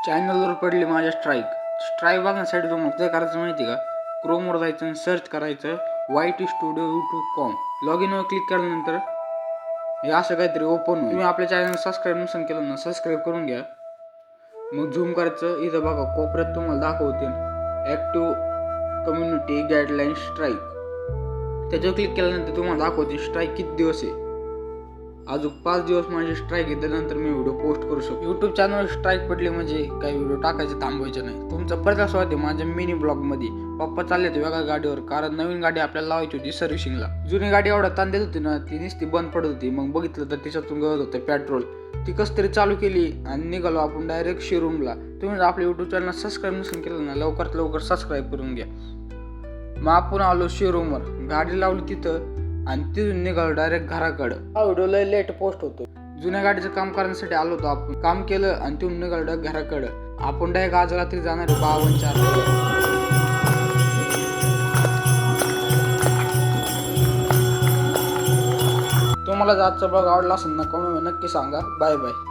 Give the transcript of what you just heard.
चॅनलवर पडली माझ्या स्ट्राईक बघण्यासाठी तुम्हाला काय करायचं माहिती का, क्रोमवर जायचं आणि सर्च करायचं YTstudio.com. लॉग इनवर क्लिक केल्यानंतर हे असं काहीतरी ओपन होईल. तुम्ही आपल्या चॅनल सबस्क्राईब नसेल केलं ना, सबस्क्राईब करून घ्या. मग झूम करायचं, इथं बघा कोपऱ्यात तुम्हाला दाखवतील ॲक्टिव्ह कम्युनिटी गाईडलाईन स्ट्राईक. त्याच्यावर क्लिक केल्यानंतर तुम्हाला दाखवते स्ट्राईक किती दिवस आहे. अजून 5 दिवस माझी स्ट्राईक आहे, त्यानंतर मी व्हिडिओ पोस्ट करू शकतो. यूट्यूब चॅनलवर स्ट्राईक पडली म्हणजे काही व्हिडिओ टाकायचे थांबवायचे नाही. तुमचं परत स्वागत आहे माझ्या मिनी ब्लॉगमध्ये. पप्पा चालले होते वेगळ्या गाडीवर, कारण नवीन गाडी आपल्याला लावायची होती सर्व्हिसिंगला. जुनी गाडी एवढा ताण देत होती ना, ती नुसती बंद पडत होती. मग बघितलं तर तिच्यातून गळत होतं पेट्रोल. ती कसं तरी चालू केली आणि निघालो आपण डायरेक्ट शोरूमला. तुम्ही आपल्या यूट्यूब चॅनल सबस्क्राईब नसेल केलं ना, लवकरात लवकर सबस्क्राईब करून घ्या. मग आपण आलो शोरूमवर, गाडी लावली तिथं आणि तिथून निघालो डायरेक्ट घराकडं. हा व्हिडिओ लय लेट पोस्ट होतो. जुन्या गाडीचं काम करण्यासाठी आलो होतो आपण, काम केलं आणि तिथून निघालो डायरेक्ट घराकडं. आपण डायरेक्ट आज रात्री जाणार आहे 52-4. तुम्हाला आजचा ब्लॉग आवडला असेल ना, कमेंट नक्की सांगा. Bye bye.